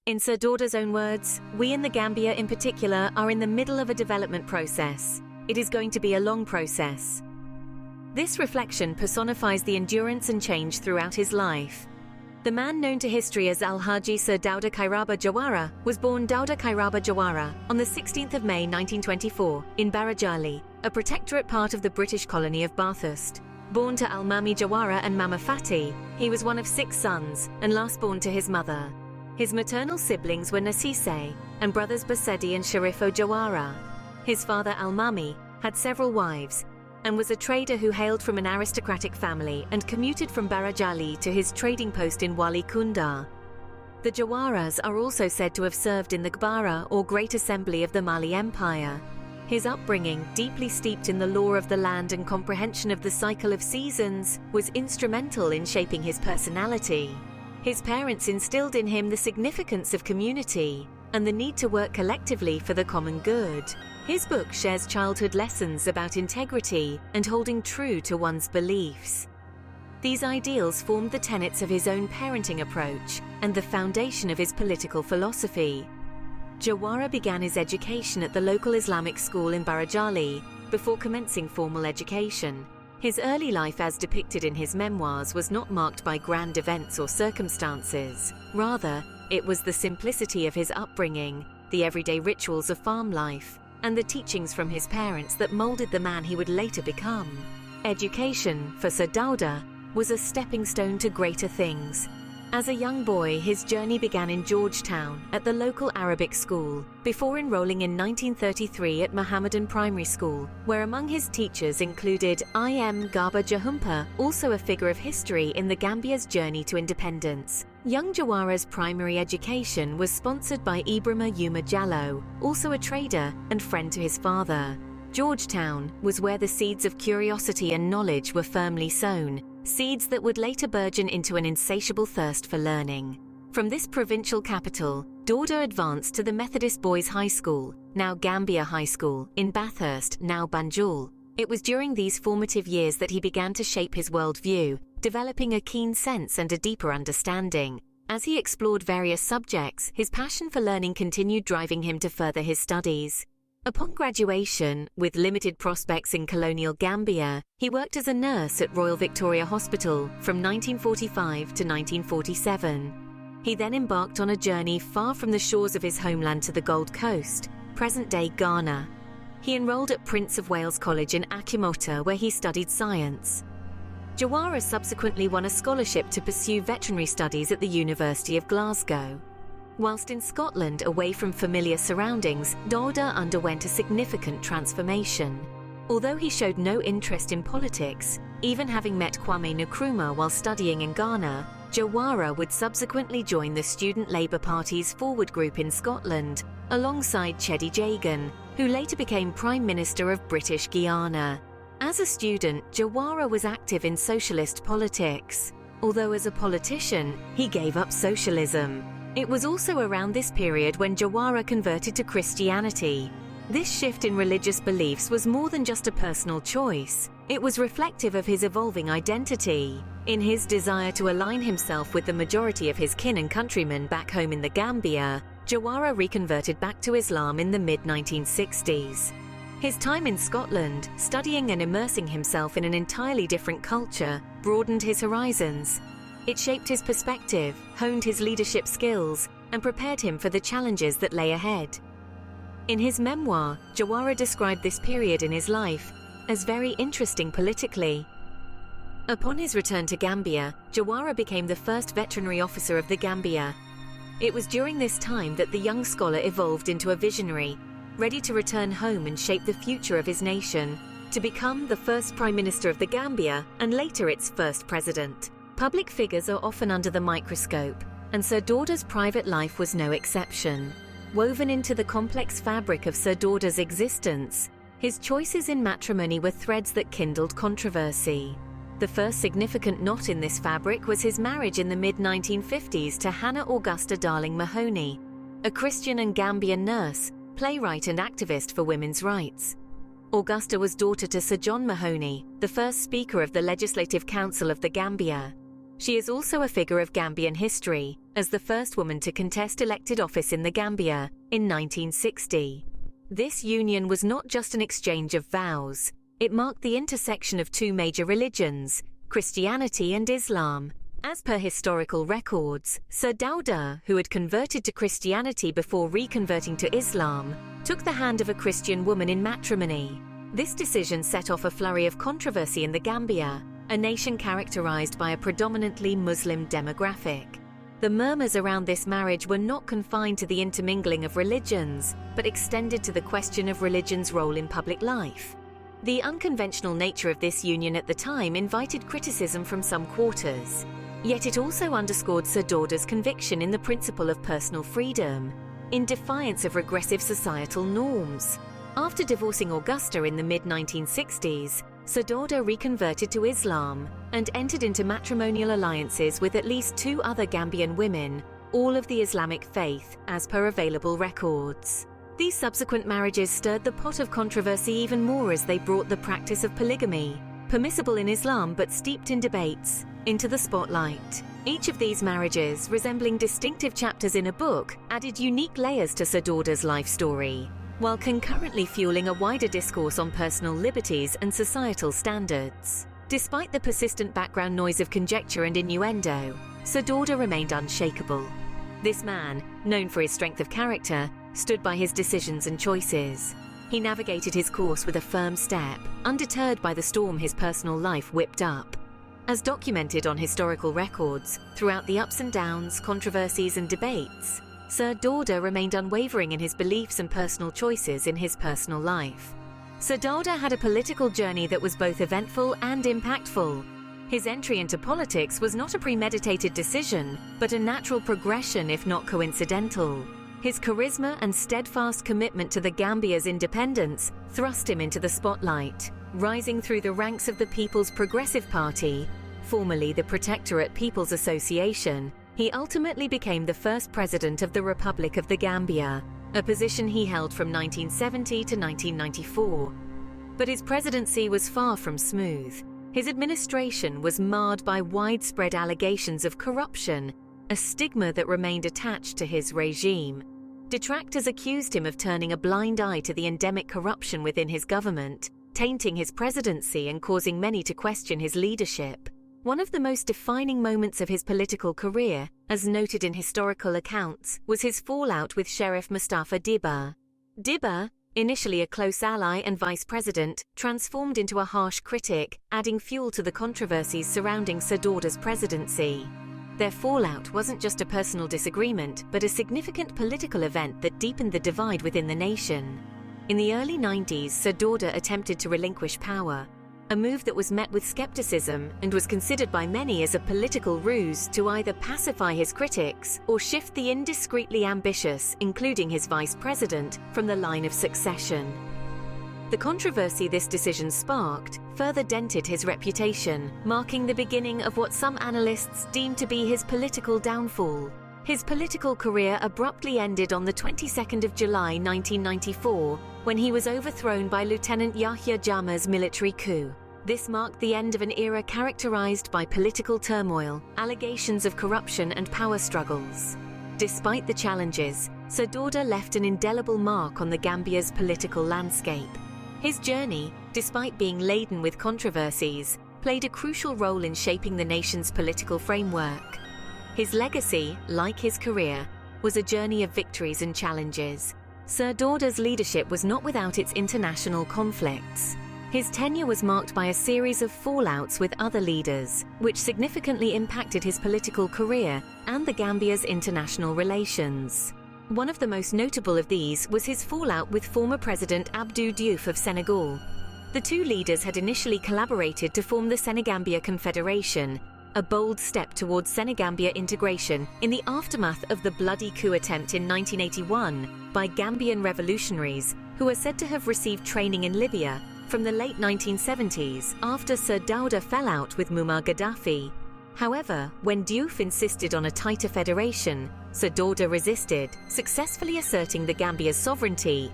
In Sir Dawda's own words, "We in the Gambia in particular are in the middle of a development process. It is going to be a long process." This reflection personifies the endurance and change throughout his life. The man known to history as Al-Haji Sir Dawda Kairaba Jawara was born Dawda Kairaba Jawara on the 16th of May 1924 in Barajali, a protectorate part of the British colony of Bathurst. Born to Al-Mami Jawara and Mama Fati, he was one of 6 sons and last born to his mother. His maternal siblings were Nasise and brothers Basedi and Sharifo Jawara. His father Al-Mami had several wives and was a trader who hailed from an aristocratic family and commuted from Barajali to his trading post in Wali Kunda. The Jawaras are also said to have served in the Gbara or Great Assembly of the Mali Empire. His upbringing, deeply steeped in the lore of the land and comprehension of the cycle of seasons, was instrumental in shaping his personality. His parents instilled in him the significance of community and the need to work collectively for the common good. His book shares childhood lessons about integrity and holding true to one's beliefs. These ideals formed the tenets of his own parenting approach and the foundation of his political philosophy. Jawara began his education at the local Islamic school in Barajali before commencing formal education. His early life, as depicted in his memoirs, was not marked by grand events or circumstances. Rather, it was the simplicity of his upbringing, the everyday rituals of farm life, and the teachings from his parents that molded the man he would later become. Education, for Sir Dawda, was a stepping stone to greater things. As a young boy, his journey began in Georgetown at the local Arabic school, before enrolling in 1933 at Mohammedan Primary School, where among his teachers included I.M. Garba Jahumpa, also a figure of history in the Gambia's journey to independence. Young Jawara's primary education was sponsored by Ibrahima Yuma Jallo, also a trader and friend to his father. Georgetown was where the seeds of curiosity and knowledge were firmly sown, seeds that would later burgeon into an insatiable thirst for learning. From this provincial capital, Dawda advanced to the Methodist Boys High School, now Gambia High School, in Bathurst, now Banjul. It was during these formative years that he began to shape his worldview, developing a keen sense and a deeper understanding. As he explored various subjects, his passion for learning continued driving him to further his studies. Upon graduation, with limited prospects in colonial Gambia, he worked as a nurse at Royal Victoria Hospital from 1945 to 1947. He then embarked on a journey far from the shores of his homeland to the Gold Coast, present-day Ghana. He enrolled at Prince of Wales College in Achimota, where he studied science. Jawara subsequently won a scholarship to pursue veterinary studies at the University of Glasgow. Whilst in Scotland, away from familiar surroundings, Dawda underwent a significant transformation. Although he showed no interest in politics, even having met Kwame Nkrumah while studying in Ghana, Jawara would subsequently join the Student Labour Party's Forward Group in Scotland, alongside Cheddi Jagan, who later became Prime Minister of British Guiana. As a student, Jawara was active in socialist politics. Although as a politician, he gave up socialism. It was also around this period when Jawara converted to Christianity. This shift in religious beliefs was more than just a personal choice. It was reflective of his evolving identity. In his desire to align himself with the majority of his kin and countrymen back home in the Gambia, Jawara reconverted back to Islam in the mid-1960s. His time in Scotland, studying and immersing himself in an entirely different culture, broadened his horizons. It shaped his perspective, honed his leadership skills, and prepared him for the challenges that lay ahead. In his memoir, Jawara described this period in his life as very interesting politically. Upon his return to Gambia, Jawara became the first veterinary officer of the Gambia. It was during this time that the young scholar evolved into a visionary, ready to return home and shape the future of his nation, to become the first Prime Minister of the Gambia and later its first president. Public figures are often under the microscope, and Sir Dawda's private life was no exception. Woven into the complex fabric of Sir Dawda's existence, his choices in matrimony were threads that kindled controversy. The first significant knot in this fabric was his marriage in the mid-1950s to Hannah Augusta Darling Mahoney, a Christian and Gambian nurse, playwright and activist for women's rights. Augusta was daughter to Sir John Mahoney, the first Speaker of the Legislative Council of the Gambia. She is also a figure of Gambian history, as the first woman to contest elected office in the Gambia in 1960. This union was not just an exchange of vows. It marked the intersection of two major religions, Christianity and Islam. As per historical records, Sir Dawda, who had converted to Christianity before reconverting to Islam, took the hand of a Christian woman in matrimony. This decision set off a flurry of controversy in the Gambia, a nation characterized by a predominantly Muslim demographic. The murmurs around this marriage were not confined to the intermingling of religions, but extended to the question of religion's role in public life. The unconventional nature of this union at the time invited criticism from some quarters. Yet it also underscored Sir Dawda's conviction in the principle of personal freedom, in defiance of regressive societal norms. After divorcing Augusta in the mid-1960s, Sir Dawda reconverted to Islam and entered into matrimonial alliances with at least 2 other Gambian women, all of the Islamic faith, as per available records. These subsequent marriages stirred the pot of controversy even more as they brought the practice of polygamy, permissible in Islam but steeped in debates, into the spotlight. Each of these marriages, resembling distinctive chapters in a book, added unique layers to Sir Dawda's life story, while concurrently fueling a wider discourse on personal liberties and societal standards. Despite the persistent background noise of conjecture and innuendo, Sir Dawda remained unshakable. This man, known for his strength of character, stood by his decisions and choices. He navigated his course with a firm step, undeterred by the storm his personal life whipped up. As documented on historical records, throughout the ups and downs, controversies and debates, Sir Dawda remained unwavering in his beliefs and personal choices in his personal life. Sir Dawda had a political journey that was both eventful and impactful. His entry into politics was not a premeditated decision, but a natural progression if not coincidental. His charisma and steadfast commitment to the Gambia's independence thrust him into the spotlight, rising through the ranks of the People's Progressive Party, formerly the Protectorate People's Association. He ultimately became the first president of the Republic of the Gambia, a position he held from 1970 to 1994. But his presidency was far from smooth. His administration was marred by widespread allegations of corruption, a stigma that remained attached to his regime. Detractors accused him of turning a blind eye to the endemic corruption within his government, tainting his presidency and causing many to question his leadership. One of the most defining moments of his political career, as noted in historical accounts, was his fallout with Sheriff Mustafa Dibba. Dibba, initially a close ally and vice president, transformed into a harsh critic, adding fuel to the controversies surrounding Sir Dawda's presidency. Their fallout wasn't just a personal disagreement, but a significant political event that deepened the divide within the nation. In the early 90s, Sir Dawda attempted to relinquish power, a move that was met with skepticism and was considered by many as a political ruse to either pacify his critics or shift the indiscreetly ambitious, including his vice president, from the line of succession. The controversy this decision sparked further dented his reputation, marking the beginning of what some analysts deemed to be his political downfall. His political career abruptly ended on the 22nd of July 1994, when he was overthrown by Lieutenant Yahya Jammeh's military coup. This marked the end of an era characterized by political turmoil, allegations of corruption and power struggles. Despite the challenges, Sir Dawda left an indelible mark on the Gambia's political landscape. His journey, despite being laden with controversies, played a crucial role in shaping the nation's political framework. His legacy, like his career, was a journey of victories and challenges. Sir Dawda's leadership was not without its international conflicts. His tenure was marked by a series of fallouts with other leaders, which significantly impacted his political career and the Gambia's international relations. One of the most notable of these was his fallout with former President Abdou Diouf of Senegal. The two leaders had initially collaborated to form the Senegambia Confederation, a bold step towards Senegambia integration in the aftermath of the bloody coup attempt in 1981 by Gambian revolutionaries who are said to have received training in Libya from the late 1970s after Sir Dawda fell out with Muammar Gaddafi. However, when Diouf insisted on a tighter federation, Sir Dawda resisted, successfully asserting the Gambia's sovereignty,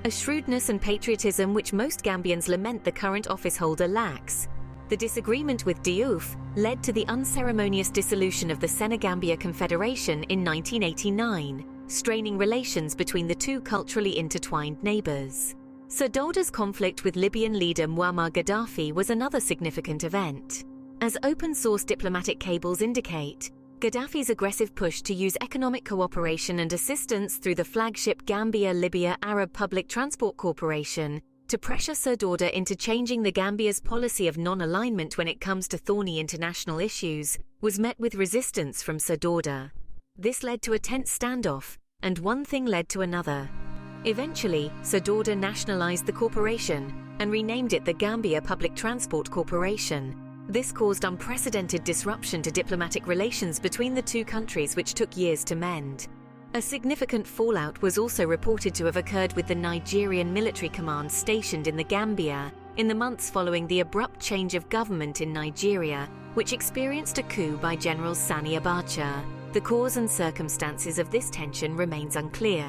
a shrewdness and patriotism which most Gambians lament the current office holder lacks. The disagreement with Diouf led to the unceremonious dissolution of the Senegambia Confederation in 1989, straining relations between the two culturally intertwined neighbors. Sir Dawda's conflict with Libyan leader Muammar Gaddafi was another significant event. As open-source diplomatic cables indicate, Gaddafi's aggressive push to use economic cooperation and assistance through the flagship Gambia-Libya Arab Public Transport Corporation to pressure Sir Dawda into changing the Gambia's policy of non-alignment when it comes to thorny international issues was met with resistance from Sir Dawda. This led to a tense standoff, and one thing led to another. Eventually, Sir Dawda nationalized the corporation and renamed it the Gambia Public Transport Corporation. This caused unprecedented disruption to diplomatic relations between the two countries, which took years to mend. A significant fallout was also reported to have occurred with the Nigerian military command stationed in the Gambia in the months following the abrupt change of government in Nigeria, which experienced a coup by General Sani Abacha. The cause and circumstances of this tension remains unclear.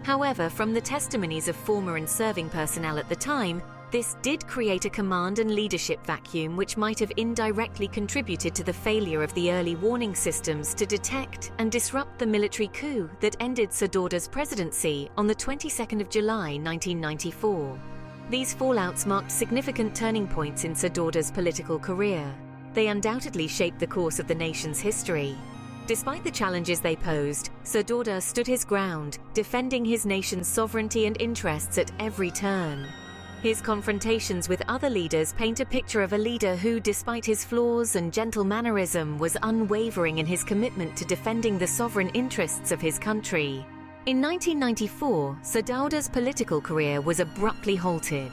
However, from the testimonies of former and serving personnel at the time, this did create a command and leadership vacuum which might have indirectly contributed to the failure of the early warning systems to detect and disrupt the military coup that ended Sir Dawda's presidency on the 22nd of July 1994. These fallouts marked significant turning points in Sir Dawda's political career. They undoubtedly shaped the course of the nation's history. Despite the challenges they posed, Sir Dawda stood his ground, defending his nation's sovereignty and interests at every turn. His confrontations with other leaders paint a picture of a leader who, despite his flaws and gentle mannerism, was unwavering in his commitment to defending the sovereign interests of his country. In 1994, Sir Dawda's political career was abruptly halted.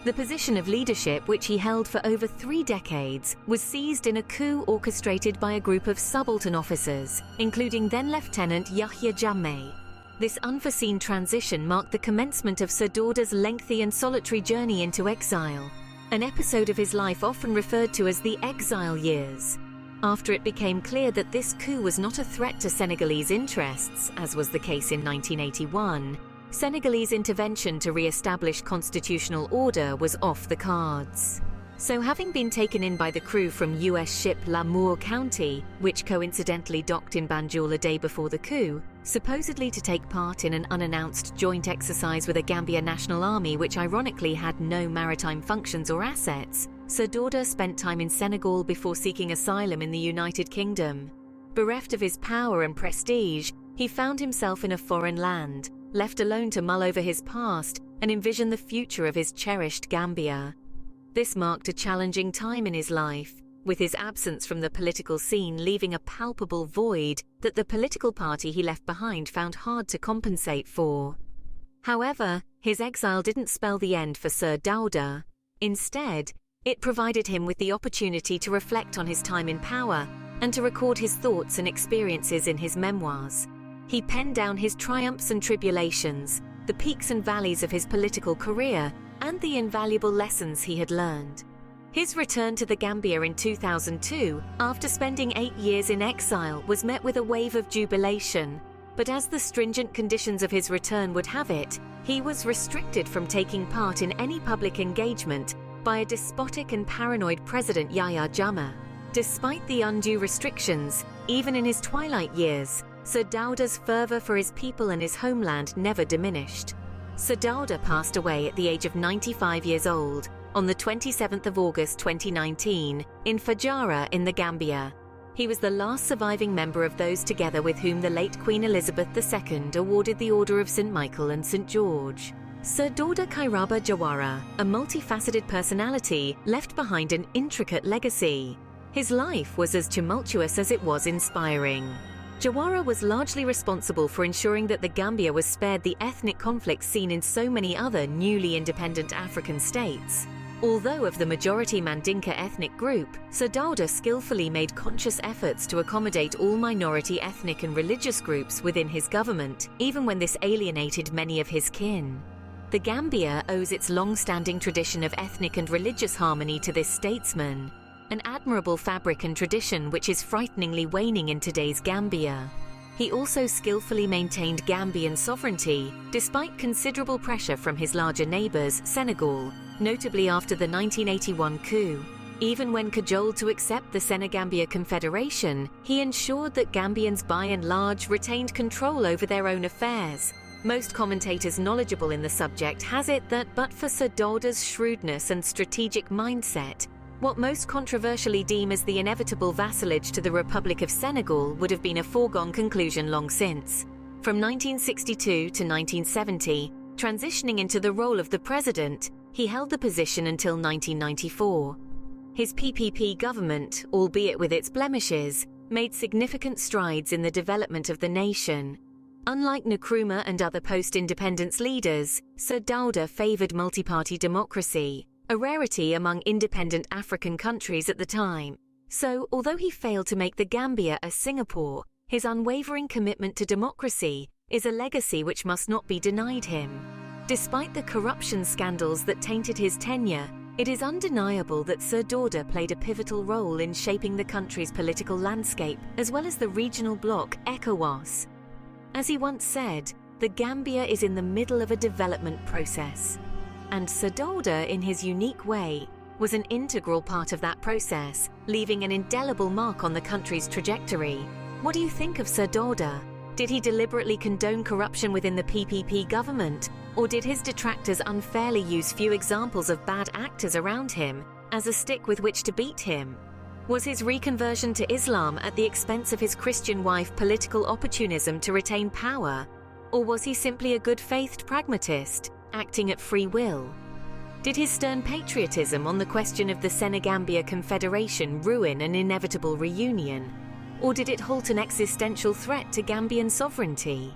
The position of leadership, which he held for over 3 decades, was seized in a coup orchestrated by a group of subaltern officers, including then-Lieutenant Yahya Jammeh. This unforeseen transition marked the commencement of Sir Dawda's lengthy and solitary journey into exile, an episode of his life often referred to as the exile years. After it became clear that this coup was not a threat to Senegalese interests, as was the case in 1981, Senegalese intervention to re-establish constitutional order was off the cards. So having been taken in by the crew from US ship Lamour County, which coincidentally docked in Banjul a day before the coup, supposedly to take part in an unannounced joint exercise with a Gambia National Army which ironically had no maritime functions or assets, Sir Dawda spent time in Senegal before seeking asylum in the United Kingdom. Bereft of his power and prestige, he found himself in a foreign land, left alone to mull over his past and envision the future of his cherished Gambia. This marked a challenging time in his life, with his absence from the political scene leaving a palpable void that the political party he left behind found hard to compensate for. However, his exile didn't spell the end for Sir Dawda. Instead, it provided him with the opportunity to reflect on his time in power and to record his thoughts and experiences in his memoirs. He penned down his triumphs and tribulations, the peaks and valleys of his political career, and the invaluable lessons he had learned. His return to the Gambia in 2002, after spending 8 years in exile, was met with a wave of jubilation. But as the stringent conditions of his return would have it, he was restricted from taking part in any public engagement by a despotic and paranoid President Yahya Jammeh. Despite the undue restrictions, even in his twilight years, Sir Dawda's fervour for his people and his homeland never diminished. Sir Dawda passed away at the age of 95 years old on the 27th of August 2019 in Jawara in the Gambia. He was the last surviving member of those together with whom the late Queen Elizabeth II awarded the Order of St. Michael and St. George. Sir Dawda Kairaba Jawara, a multifaceted personality, left behind an intricate legacy. His life was as tumultuous as it was inspiring. Jawara was largely responsible for ensuring that the Gambia was spared the ethnic conflicts seen in so many other newly independent African states. Although of the majority Mandinka ethnic group, Sir Dawda skillfully made conscious efforts to accommodate all minority ethnic and religious groups within his government, even when this alienated many of his kin. The Gambia owes its long-standing tradition of ethnic and religious harmony to this statesman, an admirable fabric and tradition which is frighteningly waning in today's Gambia. He also skillfully maintained Gambian sovereignty, despite considerable pressure from his larger neighbours, Senegal, notably after the 1981 coup. Even when cajoled to accept the Senegambia Confederation, he ensured that Gambians by and large retained control over their own affairs. Most commentators knowledgeable in the subject has it that but for Sir Dawda's shrewdness and strategic mindset, what most controversially deem as the inevitable vassalage to the Republic of Senegal would have been a foregone conclusion long since. From 1962 to 1970, transitioning into the role of the president, he held the position until 1994. His PPP government, albeit with its blemishes, made significant strides in the development of the nation. Unlike Nkrumah and other post-independence leaders, Sir Dawda favoured multi-party democracy, a rarity among independent African countries at the time. So, although he failed to make the Gambia a Singapore, his unwavering commitment to democracy is a legacy which must not be denied him. Despite the corruption scandals that tainted his tenure, it is undeniable that Sir Dawda played a pivotal role in shaping the country's political landscape as well as the regional bloc ECOWAS. As he once said, the Gambia is in the middle of a development process. And Sir Dawda, in his unique way, was an integral part of that process, leaving an indelible mark on the country's trajectory. What do you think of Sir Dawda? Did he deliberately condone corruption within the PPP government, or did his detractors unfairly use few examples of bad actors around him as a stick with which to beat him? Was his reconversion to Islam at the expense of his Christian wife political opportunism to retain power? Or was he simply a good-faithed pragmatist, acting at free will? Did his stern patriotism on the question of the Senegambia Confederation ruin an inevitable reunion? Or did it halt an existential threat to Gambian sovereignty?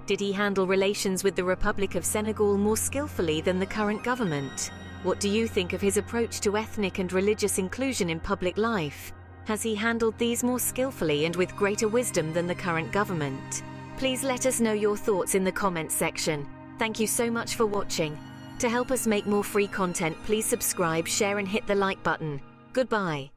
Did he handle relations with the Republic of Senegal more skillfully than the current government? What do you think of his approach to ethnic and religious inclusion in public life? Has he handled these more skillfully and with greater wisdom than the current government? Please let us know your thoughts in the comments section. Thank you so much for watching. To help us make more free content, please subscribe, share and hit the like button. Goodbye.